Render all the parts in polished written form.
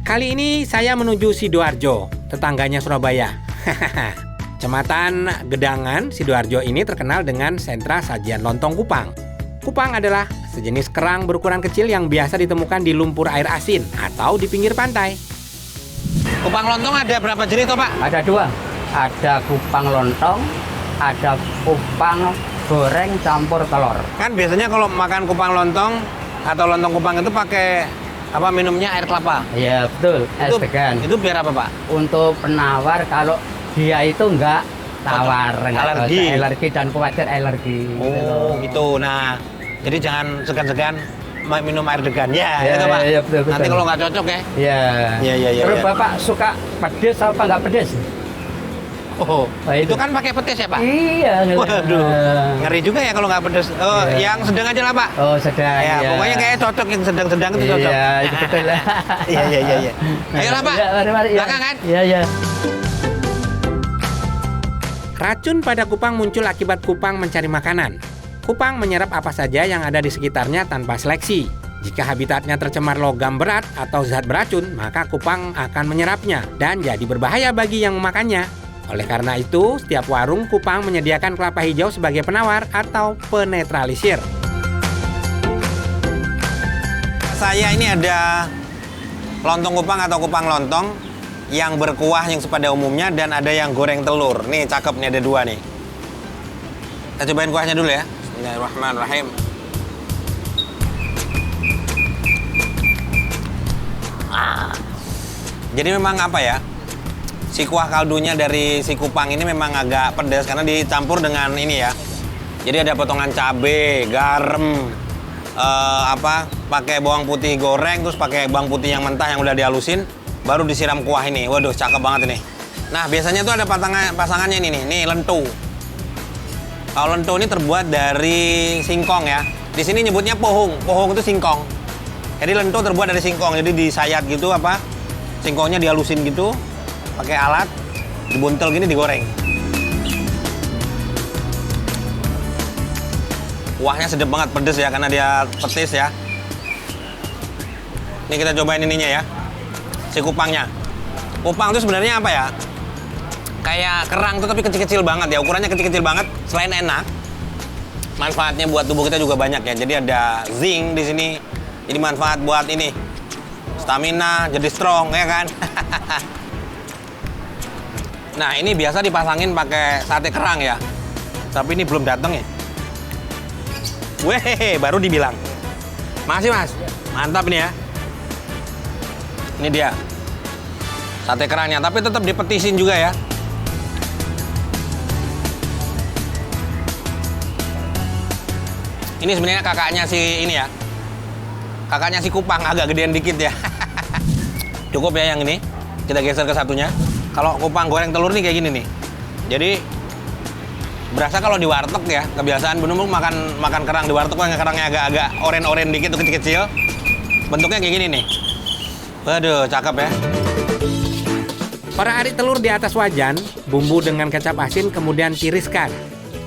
Kali ini saya menuju Sidoarjo, tetangganya Surabaya. Kecamatan Gedangan, Sidoarjo ini terkenal dengan sentra sajian lontong kupang. Kupang adalah sejenis kerang berukuran kecil yang biasa ditemukan di lumpur air asin atau di pinggir pantai. Kupang lontong ada berapa jenis toh Pak? Ada dua, ada kupang lontong, ada kupang goreng campur telur. Kan biasanya kalau makan kupang lontong atau lontong kupang itu pakai apa minumnya air kelapa? Iya betul, es degan. Itu biar apa Pak? Untuk penawar kalau dia itu enggak tawar, alergi. Alergi dan khawatir alergi. Oh gitu. Nah, jadi jangan segan-segan minum air degan ya, Ya, itu Pak. ya, betul. Nanti kalau nggak cocok ya. Iya. Iya. Terus Bapak suka pedes apa enggak pedes? Oh, Nah, itu kan pakai petis ya Pak? Iya. Waduh, ngeri juga ya kalau nggak pedes. Oh, Iya. yang sedang aja lah Pak. Oh sedang. Ya, iya. pokoknya kayak cocok yang sedang-sedang itu cocok. Iya, itu betul. Iya. Ayolah Pak. Ya, mari. Belakang kan? Iya. Racun pada kupang muncul akibat kupang mencari makanan. Kupang menyerap apa saja yang ada di sekitarnya tanpa seleksi. Jika habitatnya tercemar logam berat atau zat beracun, maka kupang akan menyerapnya dan jadi berbahaya bagi yang memakannya. Oleh karena itu, setiap warung kupang menyediakan kelapa hijau sebagai penawar atau penetralisir. Saya ini ada lontong kupang atau kupang lontong yang berkuah yang pada umumnya dan ada yang goreng telur. Nih cakep nih, ada dua nih. Kita cobain kuahnya dulu ya. Bismillahirrahmanirrahim. Jadi memang apa ya? Si kuah kaldunya dari si kupang ini memang agak pedas karena dicampur dengan ini ya. Jadi ada potongan cabai, garam, pakai bawang putih goreng, terus pakai bawang putih yang mentah yang udah dihalusin, baru disiram kuah ini. Waduh, cakep banget ini. Nah, biasanya tuh ada pasangannya ini nih, lentu. Kalau lentu ini terbuat dari singkong ya. Di sini nyebutnya pohung. Pohung itu singkong. Jadi lentu terbuat dari singkong. Jadi disayat gitu singkongnya dihalusin gitu, pakai alat, dibuntel gini digoreng. Kuahnya sedap banget, pedes ya karena dia petis ya. Ini kita cobain ininya ya. Si kupangnya. Kupang itu sebenarnya apa ya? Kayak kerang tuh tapi kecil-kecil banget ya. Ukurannya kecil-kecil banget. Selain enak, manfaatnya buat tubuh kita juga banyak ya. Jadi ada zinc di sini. Jadi manfaat buat ini. Stamina, jadi strong ya kan? Nah, ini biasa dipasangin pakai sate kerang ya. Tapi ini belum datang ya. Weh, baru dibilang. Makasih Mas. Mantap ini ya. Ini dia. Sate kerangnya, tapi tetap dipetisin juga ya. Ini sebenarnya kakaknya si ini ya. Kakaknya si kupang, agak gedean dikit ya. Cukup ya yang ini. Kita geser ke satunya. Kalau kupang goreng telur nih kayak gini nih. Jadi berasa kalau di warteg ya, kebiasaan bener-bener makan kerang di warteg yang kerangnya agak oren-oren dikit tuh kecil-kecil. Bentuknya kayak gini nih. Waduh, cakep ya. Para ari telur di atas wajan, bumbu dengan kecap asin kemudian tiriskan.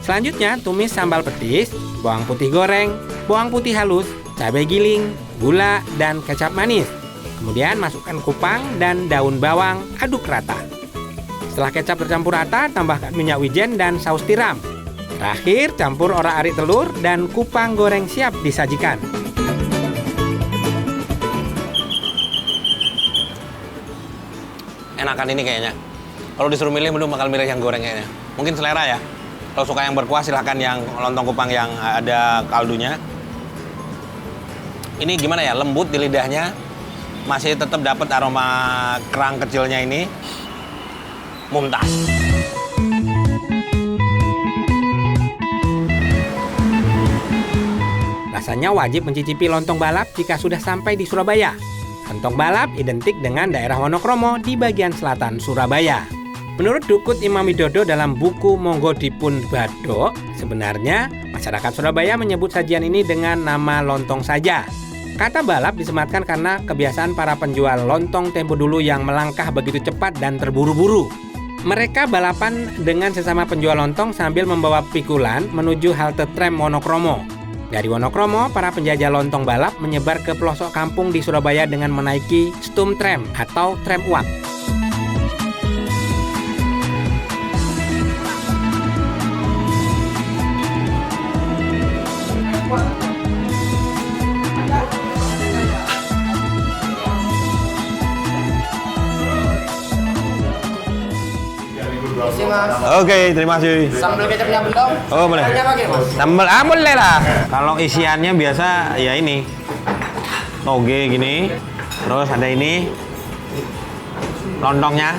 Selanjutnya tumis sambal petis, bawang putih goreng, bawang putih halus, cabai giling, gula, dan kecap manis. Kemudian masukkan kupang dan daun bawang, aduk rata. Setelah kecap tercampur rata, tambahkan minyak wijen dan saus tiram. Terakhir, campur orak-arik telur dan kupang goreng siap disajikan. Enakan ini kayaknya. Kalau disuruh milih, belum bakal milih yang goreng kayaknya. Mungkin selera ya. Kalau suka yang berkuah, silahkan yang lontong kupang yang ada kaldunya. Ini gimana ya, lembut di lidahnya. Masih tetap dapat aroma kerang kecilnya ini. Mumtaz. Rasanya wajib mencicipi lontong balap jika sudah sampai di Surabaya. Lontong balap identik dengan daerah Wonokromo di bagian selatan Surabaya. Menurut Dukut Imam Widodo dalam buku Monggo Dipun Badho, sebenarnya masyarakat Surabaya menyebut sajian ini dengan nama lontong saja. Kata balap disematkan karena kebiasaan para penjual lontong tempo dulu yang melangkah begitu cepat dan terburu-buru. Mereka balapan dengan sesama penjual lontong sambil membawa pikulan menuju halte tram Wonokromo. Dari Wonokromo, para penjajah lontong balap menyebar ke pelosok kampung di Surabaya dengan menaiki stum tram atau tram uap. Oke, terima kasih. Sambal kecapnya belum? Oh, boleh. Kecapnya pakai, Mas. Sambal, boleh lah. Kalau isiannya biasa ya ini. Toge gini. Terus ada ini. Lontongnya.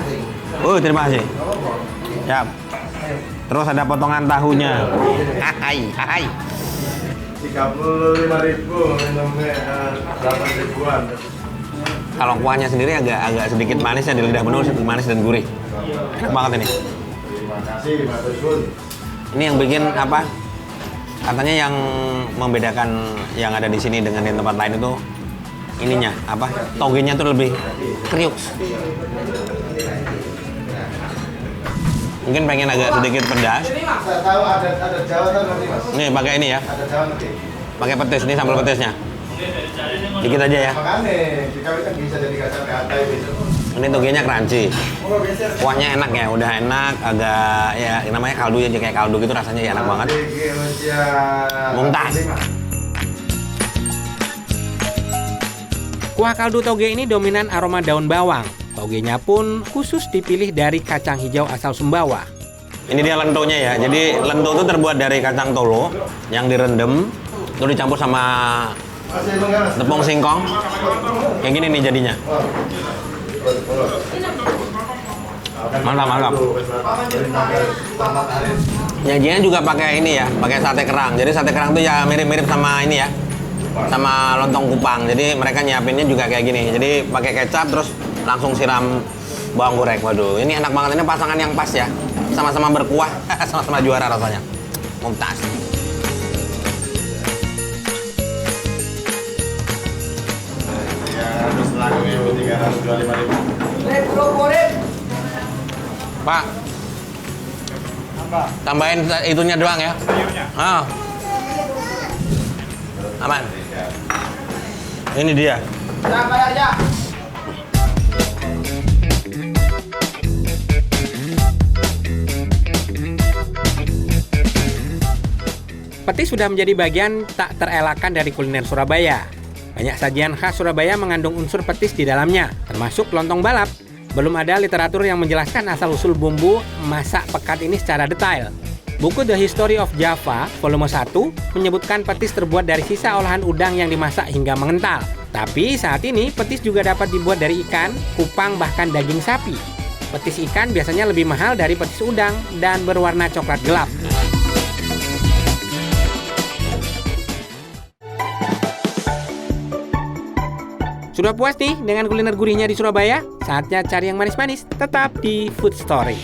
Terima kasih. Siap. Terus ada potongan tahunya. Hai. 35.000 minumnya 8.000-an. Kalau kuahnya sendiri agak sedikit manis ya, di lidah penuh manis dan gurih. Enak banget ini. Terima kasih Mas Gun. Ini yang bikin apa? Katanya yang membedakan yang ada di sini dengan di tempat lain itu ininya apa? Togenya tuh lebih kriuk. Mungkin pengen agak sedikit pedas. Saya tahu ada Jawa tahu nanti Mas. Nih pakai ini ya. Ada Jawa nanti. Pakai petis, ini sambal petisnya. Dikit aja ya. Makanya di kami kan bisa jadi kacang katai besok. Ini togenya crunchy. Kuahnya enak ya, udah enak, agak ya namanya kaldu ya, kayak kaldu gitu rasanya ya enak banget. Mumtaz. Kuah kaldu toge ini dominan aroma daun bawang. Togenya pun khusus dipilih dari kacang hijau asal Sumbawa. Ini dia lentonya ya. Jadi lento itu terbuat dari kacang tolo yang direndam, terus dicampur sama tepung singkong. Kayak gini nih jadinya. Mantap. Nyajiannya juga pakai ini ya, pakai sate kerang. Jadi sate kerang itu ya mirip-mirip sama ini ya, sama lontong Kupang. Jadi mereka nyiapinnya juga kayak gini. Jadi pakai kecap terus langsung siram bawang goreng. Waduh, ini enak banget. Ini pasangan yang pas ya. Sama-sama berkuah, sama-sama juara rasanya. Mumtaz. Pak, tambahin itunya doang ya. Aman. Ini dia. Nah, bayarnya. Petis sudah menjadi bagian tak terelakkan dari kuliner Surabaya. Banyak sajian khas Surabaya mengandung unsur petis di dalamnya, termasuk lontong balap. Belum ada literatur yang menjelaskan asal-usul bumbu masak pekat ini secara detail. Buku The History of Java, volume 1, menyebutkan petis terbuat dari sisa olahan udang yang dimasak hingga mengental. Tapi saat ini, petis juga dapat dibuat dari ikan, kupang, bahkan daging sapi. Petis ikan biasanya lebih mahal dari petis udang dan berwarna coklat gelap. Sudah puas nih dengan kuliner gurihnya di Surabaya? Saatnya cari yang manis-manis, tetap di Food Story.